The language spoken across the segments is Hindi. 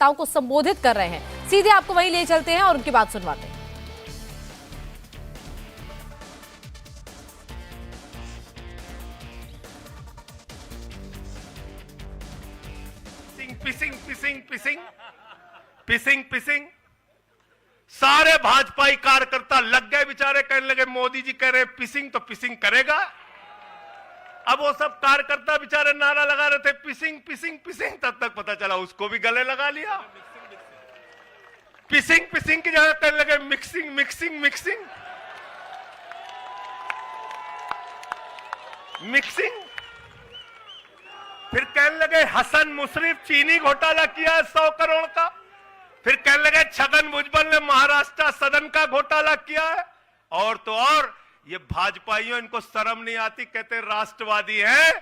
कार्यकर्ताओं को संबोधित कर रहे हैं। सीधे आपको वहीं ले चलते हैं और उनकी बात सुनवाते हैं। पिसिंग पिसिंग पिसिंग पिसिंग पिसिंग सारे भाजपाई कार्यकर्ता लग गए बेचारे, कहने लगे मोदी जी कह रहे पिसिंग तो पिसिंग करेगा। अब वो सब कार्यकर्ता बेचारे नारा लगा रहे थे पिसिंग पिसिंग पिसिंग, तब तक पता चला उसको भी गले लगा लिया। पिसिंग पिसिंग की जगह कहने लगे मिक्सिंग मिक्सिंग मिक्सिंग मिक्सिंग। फिर कहने लगे हसन मुशर्रफ चीनी घोटाला किया है 100 करोड़ का। फिर कहने लगे छगन भुजबल ने महाराष्ट्र सदन का घोटाला किया है। और तो और ये भाजपाइयों, इनको शर्म नहीं आती, कहते राष्ट्रवादी हैं,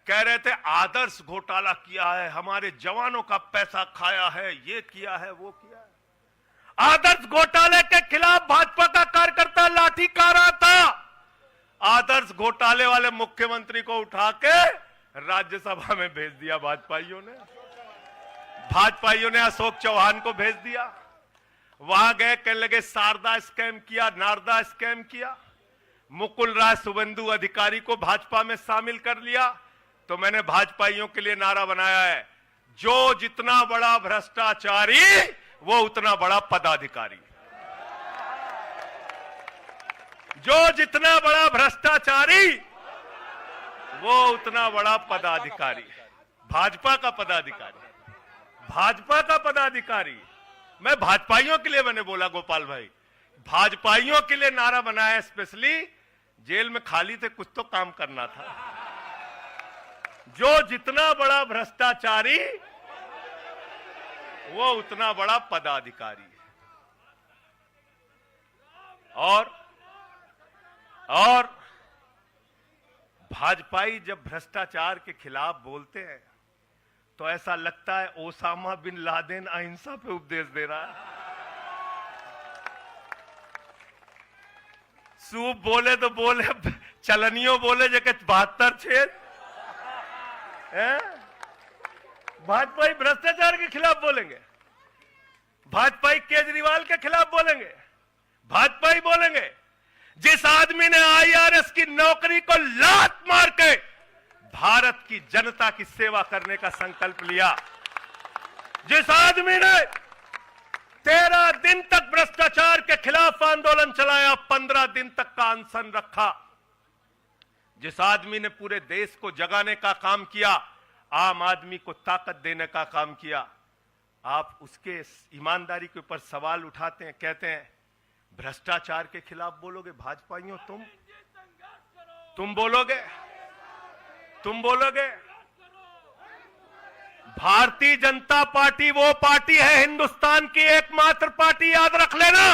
कह रहे थे आदर्श घोटाला किया है, हमारे जवानों का पैसा खाया है, ये किया है वो किया है। आदर्श घोटाले के खिलाफ भाजपा का कार्यकर्ता लाठी खा रहा था। आदर्श घोटाले वाले मुख्यमंत्री को उठा के राज्यसभा में भेज दिया भाजपाइयों ने। भाजपाइयों ने अशोक चौहान को भेज दिया। वहां गए, कहने लगे शारदा स्कैम किया, नारदा स्कैम किया। मुकुल राय शुभेंदु अधिकारी को भाजपा में शामिल कर लिया। तो मैंने भाजपाइयों के लिए नारा बनाया है, जो जितना बड़ा भ्रष्टाचारी वो उतना बड़ा पदाधिकारी। जो जितना बड़ा भ्रष्टाचारी वो उतना बड़ा पदाधिकारी। भाजपा का पदाधिकारी, भाजपा का पदाधिकारी। मैं भाजपाइयों के लिए मैंने बोला गोपाल भाई, भाजपाइयों के लिए नारा बनाया स्पेशली। जेल में खाली थे, कुछ तो काम करना था। जो जितना बड़ा भ्रष्टाचारी वो उतना बड़ा पदाधिकारी। और भाजपाई जब भ्रष्टाचार के खिलाफ बोलते हैं तो ऐसा लगता है ओसामा बिन लादेन अहिंसा पे उपदेश दे रहा है। सूप बोले तो बोले, चलनियों बोले जगह 72 छेद। भाजपाई भ्रष्टाचार के खिलाफ बोलेंगे, भाजपाई केजरीवाल के खिलाफ बोलेंगे, भाजपाई बोलेंगे जिस आदमी ने आईआरएस की नौकरी को लात मार के भारत की जनता की सेवा करने का संकल्प लिया, जिस आदमी ने 13 दिन तक भ्रष्टाचार के खिलाफ आंदोलन चलाया, 15 दिन तक का अनशन रखा, जिस आदमी ने पूरे देश को जगाने का काम किया, आम आदमी को ताकत देने का काम किया, आप उसके ईमानदारी के ऊपर सवाल उठाते हैं, कहते हैं भ्रष्टाचार के खिलाफ बोलोगे। भाजपाइयों तुम बोलोगे, तुम बोलोगे। भारतीय जनता पार्टी वो पार्टी है, हिंदुस्तान की एकमात्र पार्टी, याद रख लेना,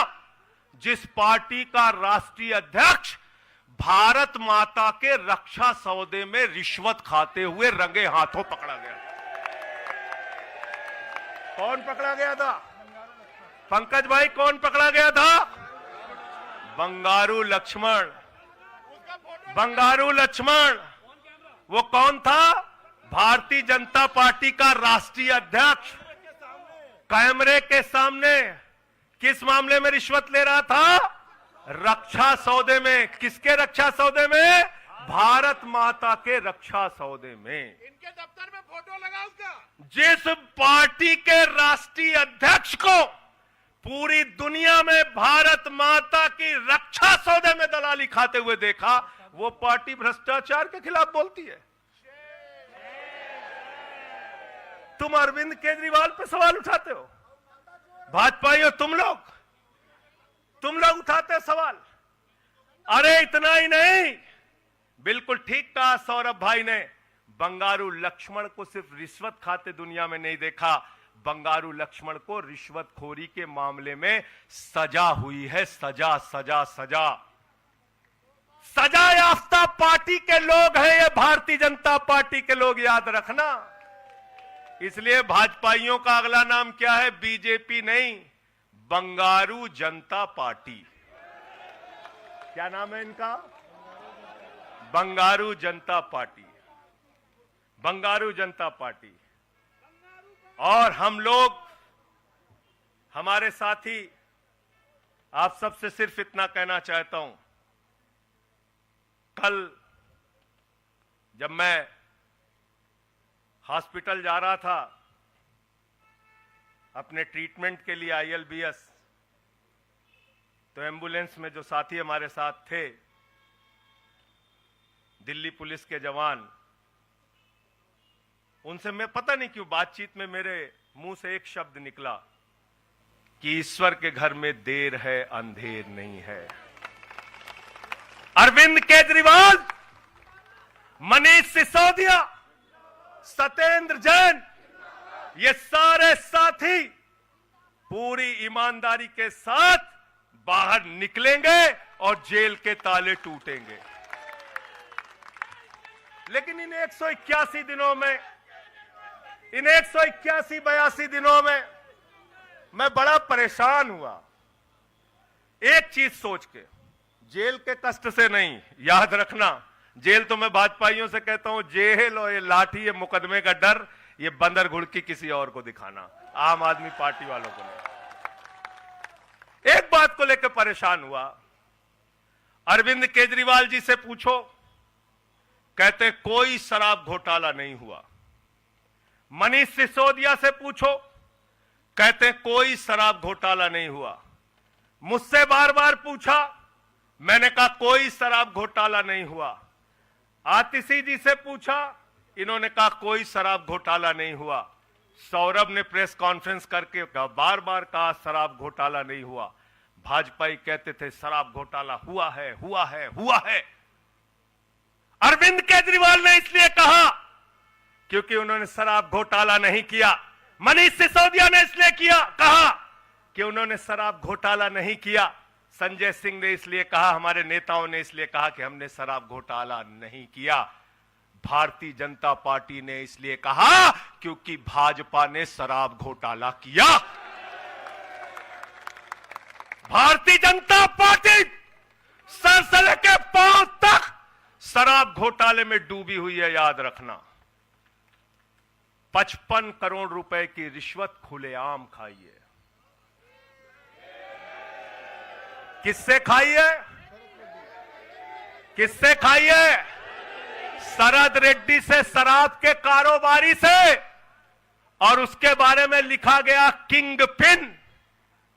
जिस पार्टी का राष्ट्रीय अध्यक्ष भारत माता के रक्षा सौदे में रिश्वत खाते हुए रंगे हाथों पकड़ा गया। कौन पकड़ा गया था? पंकज भाई, कौन पकड़ा गया था? बंगारू लक्ष्मण। बंगारू लक्ष्मण वो कौन था? भारतीय जनता पार्टी का राष्ट्रीय अध्यक्ष। कैमरे के सामने किस मामले में रिश्वत ले रहा था? रक्षा सौदे में। किसके रक्षा सौदे में? भारत माता के रक्षा सौदे में। इनके दफ्तर में फोटो लगा उसका। जिस पार्टी के राष्ट्रीय अध्यक्ष को पूरी दुनिया में भारत माता की रक्षा सौदे में दलाली खाते हुए देखा, वो पार्टी भ्रष्टाचार के खिलाफ बोलती है। तुम अरविंद केजरीवाल पे सवाल उठाते हो, भाजपाइयों तुम लोग उठाते हो सवाल। अरे इतना ही नहीं, बिल्कुल ठीक कहा सौरभ भाई ने, बंगारू लक्ष्मण को सिर्फ रिश्वत खाते दुनिया में नहीं देखा, बंगारू लक्ष्मण को रिश्वतखोरी के मामले में सजा हुई है। सजा सजा सजा सजा याफ्ता पार्टी के लोग हैं ये, भारतीय जनता पार्टी के लोग, याद रखना। इसलिए भाजपाइयों का अगला नाम क्या है? बीजेपी नहीं, बंगारू जनता पार्टी। क्या नाम है इनका? बंगारू जनता पार्टी। बंगारू जनता पार्टी। और हम लोग हमारे साथी, आप सबसे सिर्फ इतना कहना चाहता हूं, कल जब मैं हॉस्पिटल जा रहा था अपने ट्रीटमेंट के लिए ILBS, तो एम्बुलेंस में जो साथी हमारे साथ थे, दिल्ली पुलिस के जवान, उनसे मैं पता नहीं क्यों बातचीत में मेरे मुंह से एक शब्द निकला कि ईश्वर के घर में देर है अंधेर नहीं है। अरविंद केजरीवाल, मनीष सिसोदिया, सत्येंद्र जैन, ये सारे साथी पूरी ईमानदारी के साथ बाहर निकलेंगे और जेल के ताले टूटेंगे। लेकिन इन 181 दिनों में, इन 181-82 दिनों में मैं बड़ा परेशान हुआ, एक चीज सोच के, जेल के कष्ट से नहीं। याद रखना, जेल तो मैं भाजपाइयों से कहता हूं, जेल और ये लाठी, ये मुकदमे का डर, ये बंदर घुड़की किसी और को दिखाना, आम आदमी पार्टी वालों को नहीं। एक बात को लेकर परेशान हुआ, अरविंद केजरीवाल जी से पूछो, कहते कोई शराब घोटाला नहीं हुआ। मनीष सिसोदिया से पूछो, कहते कोई शराब घोटाला नहीं हुआ। मुझसे बार बार पूछा, मैंने कहा कोई शराब घोटाला नहीं हुआ। आतिशी जी से पूछा, इन्होंने कहा कोई शराब घोटाला नहीं हुआ। सौरभ ने प्रेस कॉन्फ्रेंस करके बार बार कहा शराब घोटाला नहीं हुआ। भाजपाई कहते थे शराब घोटाला हुआ है, हुआ है, हुआ है। अरविंद केजरीवाल ने इसलिए कहा क्योंकि उन्होंने शराब घोटाला नहीं किया। मनीष सिसोदिया ने इसलिए कहा कि उन्होंने शराब घोटाला नहीं किया। संजय सिंह ने इसलिए कहा, हमारे नेताओं ने इसलिए कहा कि हमने शराब घोटाला नहीं किया। भारतीय जनता पार्टी ने इसलिए कहा क्योंकि भाजपा ने शराब घोटाला किया। भारतीय जनता पार्टी सर से लेकर पांव तक शराब घोटाले में डूबी हुई है, याद रखना। 55 करोड़ रुपए की रिश्वत खुलेआम खाई है। किससे खाई है? किससे खाई है? शरद रेड्डी से, शराब के कारोबारी से। और उसके बारे में लिखा गया किंग पिन।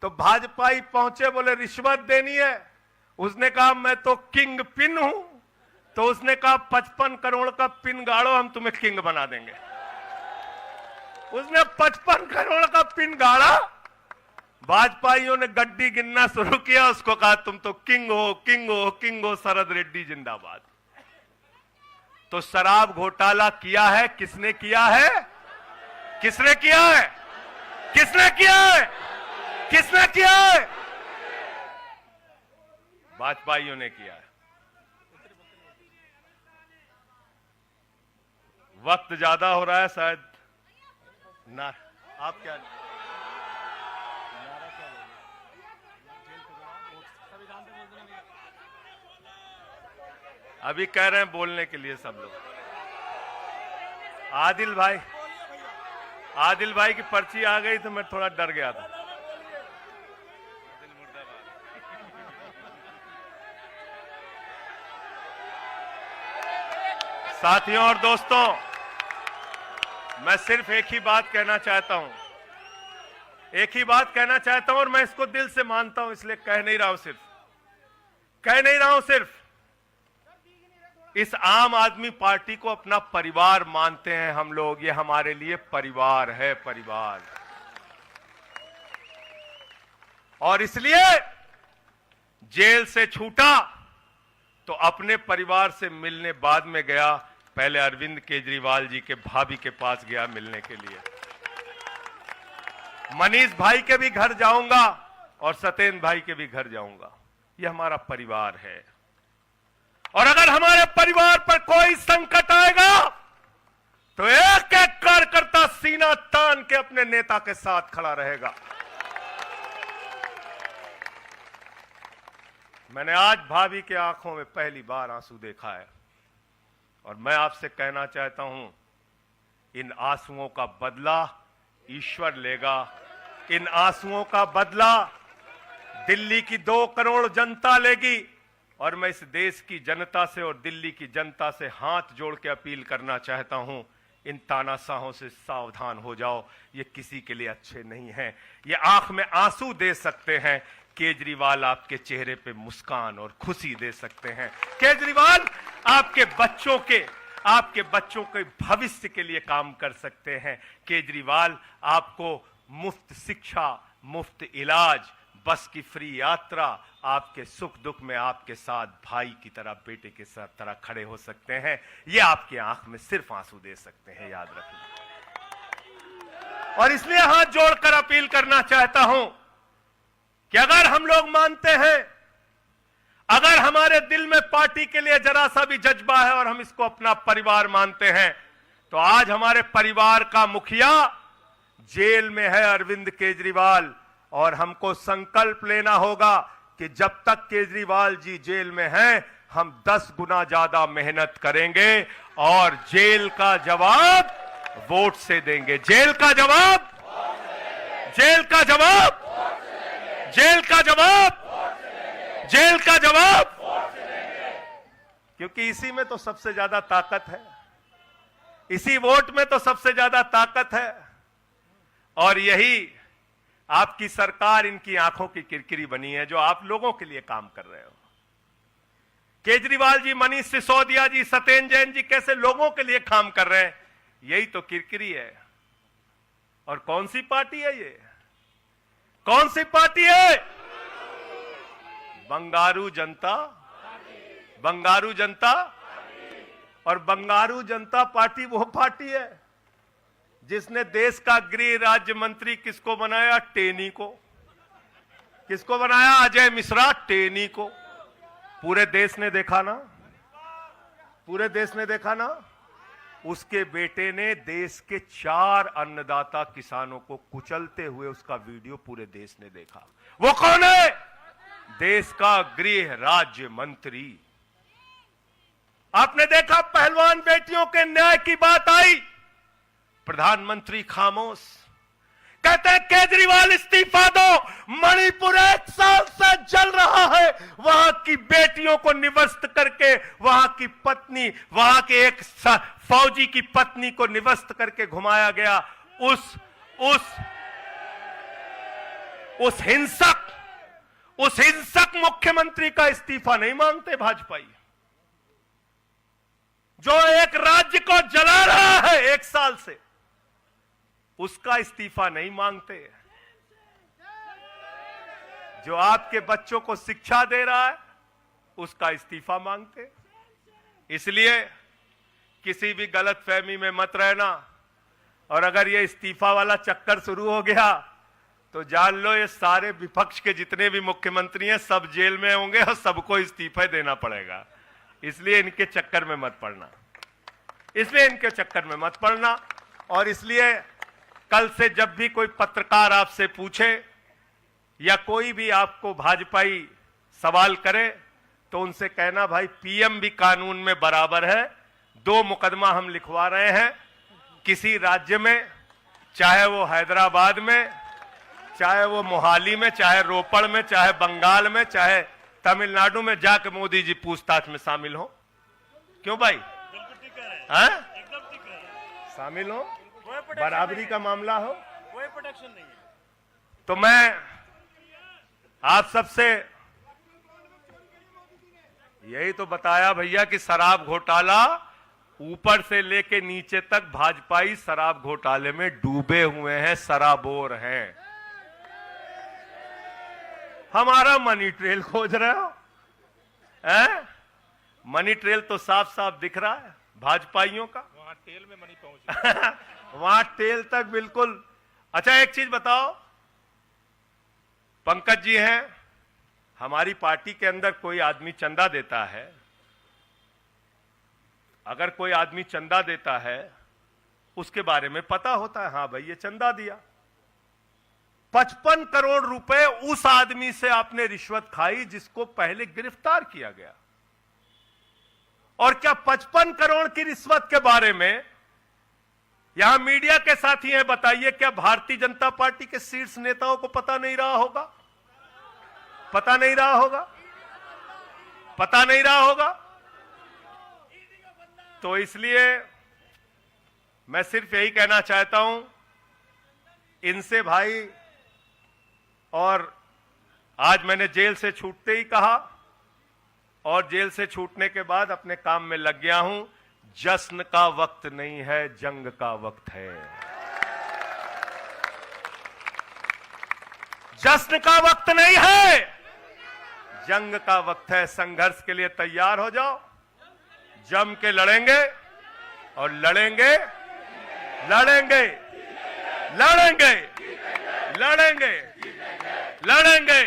तो भाजपाई पहुंचे, बोले रिश्वत देनी है। उसने कहा मैं तो किंग पिन हूं। तो उसने कहा 55 करोड़ का पिन गाड़ो, हम तुम्हें किंग बना देंगे। उसने 55 करोड़ का पिन गाड़ा। भाजपाइयों ने गड्डी गिनना शुरू किया, उसको कहा तुम तो किंग हो, किंग हो, किंग हो, शरद रेड्डी जिंदाबाद। तो शराब घोटाला किया है, किसने किया है? किसने किया है? किसने किया है? किसने किया है? भाजपाइयों ने किया है। वक्त ज्यादा हो रहा है शायद ना, आप क्या अभी कह रहे हैं बोलने के लिए सब लोग। आदिल भाई की पर्ची आ गई तो मैं थोड़ा डर गया था। साथियों और दोस्तों, मैं सिर्फ एक ही बात कहना चाहता हूं, एक ही बात कहना चाहता हूं, और मैं इसको दिल से मानता हूं, इसलिए कह नहीं रहा हूं सिर्फ इस आम आदमी पार्टी को अपना परिवार मानते हैं हम लोग। ये हमारे लिए परिवार है, परिवार। और इसलिए जेल से छूटा तो अपने परिवार से मिलने बाद में गया, पहले अरविंद केजरीवाल जी के भाभी के पास गया मिलने के लिए। मनीष भाई के भी घर जाऊंगा और सत्येंद्र भाई के भी घर जाऊंगा। ये हमारा परिवार है। और अगर हमारे परिवार पर कोई संकट आएगा तो एक एक कार्यकर्ता सीना तान के अपने नेता के साथ खड़ा रहेगा। मैंने आज भाभी के आंखों में पहली बार आंसू देखा है और मैं आपसे कहना चाहता हूं, इन आंसुओं का बदला ईश्वर लेगा। इन आंसुओं का बदला दिल्ली की 2 करोड़ जनता लेगी। और मैं इस देश की जनता से और दिल्ली की जनता से हाथ जोड़ के अपील करना चाहता हूं, इन तानाशाहों से सावधान हो जाओ, ये किसी के लिए अच्छे नहीं हैं। ये आंख में आंसू दे सकते हैं, केजरीवाल आपके चेहरे पे मुस्कान और खुशी दे सकते हैं। केजरीवाल आपके बच्चों के भविष्य के लिए काम कर सकते हैं। केजरीवाल आपको मुफ्त शिक्षा, मुफ्त इलाज, बस की फ्री यात्रा, आपके सुख दुख में आपके साथ भाई की तरह, बेटे के साथ तरह खड़े हो सकते हैं। ये आपकी आंख में सिर्फ आंसू दे सकते हैं, याद रखना। और इसलिए हाथ जोड़कर अपील करना चाहता हूं कि अगर हम लोग मानते हैं, अगर हमारे दिल में पार्टी के लिए जरा सा भी जज्बा है और हम इसको अपना परिवार मानते हैं, तो आज हमारे परिवार का मुखिया जेल में है, अरविंद केजरीवाल। और हमको संकल्प लेना होगा कि जब तक केजरीवाल जी जेल में हैं, हम 10 गुना ज्यादा मेहनत करेंगे और जेल का जवाब वोट से देंगे। जेल का जवाब, जेल का जवाब, जेल का जवाब, जेल का जवाब, क्योंकि इसी में तो सबसे ज्यादा ताकत है, इसी वोट में तो सबसे ज्यादा ताकत है। और यही आपकी सरकार इनकी आंखों की किरकिरी बनी है, जो आप लोगों के लिए काम कर रहे हो। केजरीवाल जी, मनीष सिसोदिया जी, सत्येंद्र जैन जी कैसे लोगों के लिए काम कर रहे हैं, यही तो किरकिरी है। और कौन सी पार्टी है ये? कौन सी पार्टी है? बंगारू जनता, बंगारू जनता। और बंगारू जनता पार्टी वो पार्टी है जिसने देश का गृह राज्य मंत्री किसको बनाया? टेनी को। किसको बनाया? अजय मिश्रा टेनी को। पूरे देश ने देखा ना, पूरे देश ने देखा ना। उसके बेटे ने देश के 4 अन्नदाता किसानों को कुचलते हुए उसका वीडियो पूरे देश ने देखा। वो कौन है? देश का गृह राज्य मंत्री। आपने देखा पहलवान बेटियों के न्याय की बात आई, प्रधानमंत्री खामोश। कहते हैं केजरीवाल इस्तीफा दो, मणिपुर 1 साल से जल रहा है, वहां की बेटियों को निवस्त करके, वहां की पत्नी, वहां के एक फौजी की पत्नी को निवस्त करके घुमाया गया। उस हिंसक मुख्यमंत्री का इस्तीफा नहीं मांगते भाजपाई, जो एक राज्य को जला रहा है 1 साल से, उसका इस्तीफा नहीं मांगते। जो आपके बच्चों को शिक्षा दे रहा है, उसका इस्तीफा मांगते। इसलिए किसी भी गलतफहमी में मत रहना। और अगर ये इस्तीफा वाला चक्कर शुरू हो गया तो जान लो, ये सारे विपक्ष के जितने भी मुख्यमंत्री हैं सब जेल में होंगे और सबको इस्तीफा देना पड़ेगा। इसलिए इनके चक्कर में मत पड़ना, इसलिए इनके चक्कर में मत पड़ना। और इसलिए कल से जब भी कोई पत्रकार आपसे पूछे या कोई भी आपको भाजपाई सवाल करे, तो उनसे कहना, भाई पीएम भी कानून में बराबर है। 2 मुकदमा हम लिखवा रहे हैं किसी राज्य में, चाहे वो हैदराबाद में, चाहे वो मोहाली में, चाहे रोपड़ में, चाहे बंगाल में, चाहे तमिलनाडु में, जाके मोदी जी पूछताछ में शामिल हो। क्यों भाई? शामिल हो, बराबरी का मामला हो, कोई प्रोटेक्शन नहीं है। तो मैं आप सबसे यही तो बताया भैया कि शराब घोटाला ऊपर से लेके नीचे तक भाजपाई शराब घोटाले में डूबे हुए हैं, सराबोर हैं। हमारा मनी ट्रेल खोज रहे हो? मनी ट्रेल तो साफ साफ दिख रहा है भाजपाइयों का। वहां टेल में मनी पहुंच वहां टेल तक बिल्कुल। अच्छा एक चीज बताओ, पंकज जी हैं, हमारी पार्टी के अंदर कोई आदमी चंदा देता है, अगर कोई आदमी चंदा देता है उसके बारे में पता होता है, हाँ भाई ये चंदा दिया। 55 करोड़ रुपए उस आदमी से आपने रिश्वत खाई जिसको पहले गिरफ्तार किया गया। और क्या 55 करोड़ की रिश्वत के बारे में यहां मीडिया के साथी हैं, बताइए क्या भारतीय जनता पार्टी के शीर्ष नेताओं को पता नहीं रहा होगा? पता नहीं रहा होगा? पता नहीं रहा होगा? तो इसलिए मैं सिर्फ यही कहना चाहता हूं इनसे भाई, और आज मैंने जेल से छूटते ही कहा और जेल से छूटने के बाद अपने काम में लग गया हूं। जश्न का वक्त नहीं है, जंग का वक्त है। जश्न का वक्त नहीं है, जंग का वक्त है। संघर्ष के लिए तैयार हो जाओ, जम के लड़ेंगे और लड़ेंगे लड़ेंगे लड़ेंगे लड़ेंगे लड़ेंगे।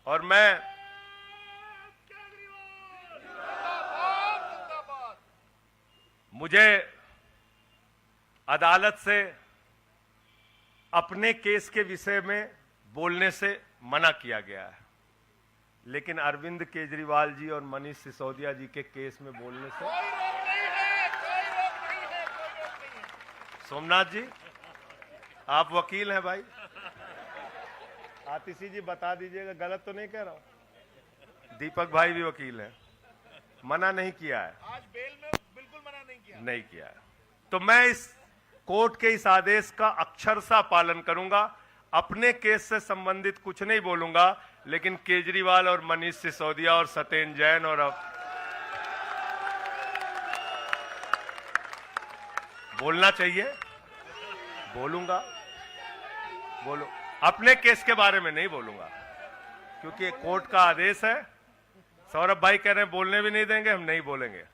और मैं मुझे अदालत से अपने केस के विषय में बोलने से मना किया गया है, लेकिन अरविंद केजरीवाल जी और मनीष सिसोदिया जी के केस में बोलने से सोमनाथ जी, आप वकील हैं भाई, आतिशी जी बता दीजिएगा, गलत तो नहीं कह रहा हूं। दीपक भाई भी वकील हैं, मना नहीं किया है, आज बेल में बिल्कुल मना नहीं किया है। तो मैं इस कोर्ट के इस आदेश का अक्षरशः पालन करूंगा। अपने केस से संबंधित कुछ नहीं बोलूंगा, लेकिन केजरीवाल और मनीष सिसोदिया और सत्येंद्र जैन और बोलना चाहिए, बोलूंगा, बोलो। अपने केस के बारे में नहीं बोलूंगा क्योंकि कोर्ट का आदेश है। सौरभ भाई कह रहे हैं बोलने भी नहीं देंगे, हम नहीं बोलेंगे।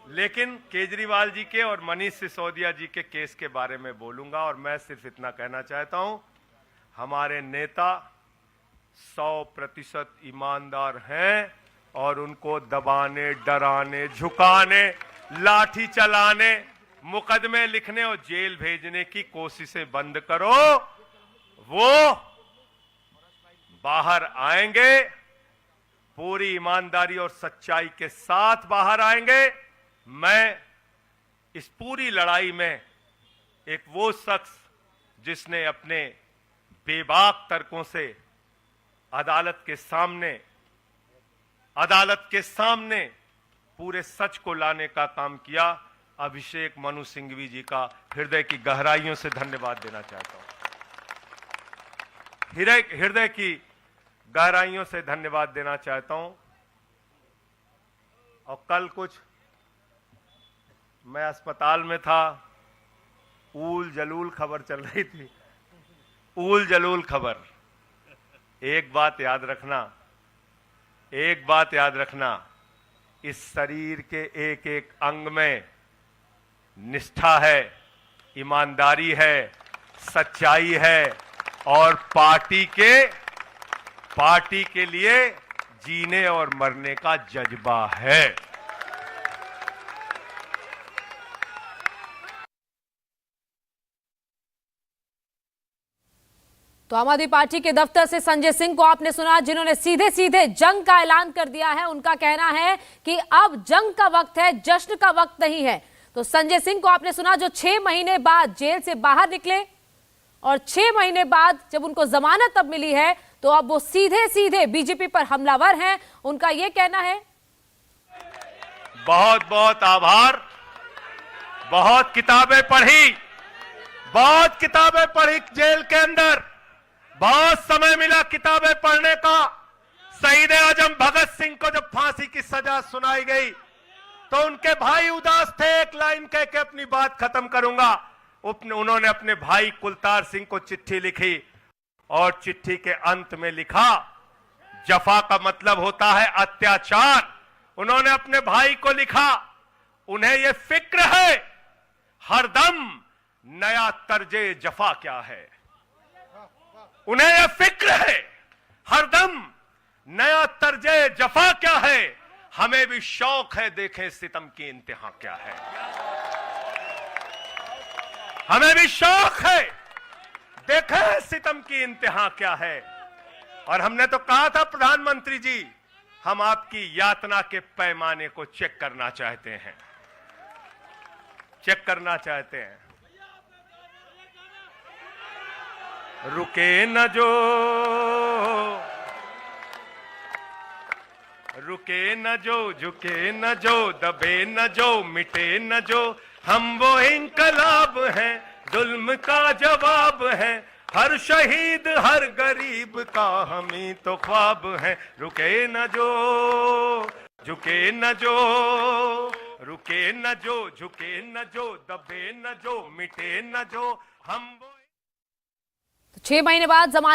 लेकिन केजरीवाल जी के और मनीष सिसोदिया जी के केस के बारे में बोलूंगा। और मैं सिर्फ इतना कहना चाहता हूं, हमारे नेता 100% ईमानदार हैं और उनको दबाने, डराने, झुकाने, लाठी चलाने, मुकदमे लिखने और जेल भेजने की कोशिशें बंद करो। वो बाहर आएंगे, पूरी ईमानदारी और सच्चाई के साथ बाहर आएंगे। मैं इस पूरी लड़ाई में एक वो शख्स जिसने अपने बेबाक तर्कों से अदालत के सामने पूरे सच को लाने का काम किया, अभिषेक मनु सिंघवी जी का हृदय की गहराइयों से धन्यवाद देना चाहता हूं। हृदय की गहराइयों से धन्यवाद देना चाहता हूं। और कल कुछ मैं अस्पताल में था, ऊल जलूल खबर चल रही थी, ऊल जलूल खबर। एक बात याद रखना, इस शरीर के एक एक अंग में निष्ठा है, ईमानदारी है, सच्चाई है और पार्टी के लिए जीने और मरने का जज्बा है। तो आम आदमी पार्टी के दफ्तर से संजय सिंह को आपने सुना, जिन्होंने सीधे सीधे जंग का ऐलान कर दिया है। उनका कहना है कि अब जंग का वक्त है, जश्न का वक्त नहीं है। तो संजय सिंह को आपने सुना, जो 6 महीने बाद जेल से बाहर निकले और 6 महीने बाद जब उनको जमानत अब मिली है, तो अब वो सीधे सीधे बीजेपी पर हमलावर हैं। उनका यह कहना है, बहुत बहुत आभार, बहुत किताबें पढ़ी जेल के अंदर, बहुत समय मिला किताबें पढ़ने का। शहीद आजम भगत सिंह को जब फांसी की सजा सुनाई गई तो उनके भाई उदास थे। एक लाइन कह के अपनी बात खत्म करूंगा। उन्होंने अपने भाई कुलतार सिंह को चिट्ठी लिखी और चिट्ठी के अंत में लिखा, जफा का मतलब होता है अत्याचार। उन्होंने अपने भाई को लिखा, उन्हें यह फिक्र है हरदम नया तर्जे जफा क्या है। उन्हें यह फिक्र है हरदम नया तर्जे जफा क्या है। हमें भी शौक है देखें सितम की इंतहा क्या है। हमें भी शौक है देखें सितम की इंतहा क्या है। और हमने तो कहा था प्रधानमंत्री जी, हम आपकी यातना के पैमाने को चेक करना चाहते हैं, चेक करना चाहते हैं। रुके न जो, रुके न जो, झुके न जो, दबे न जो, मिटे न जो, हम वो इंकलाब हैं, जुल्म का जवाब है, हर शहीद हर गरीब का हम ही तो ख्वाब है। रुके न जो, झुके न जो, रुके न जो, झुके न जो, दबे न जो, मिटे न जो, हम वो। 6 महीने बाद जमानत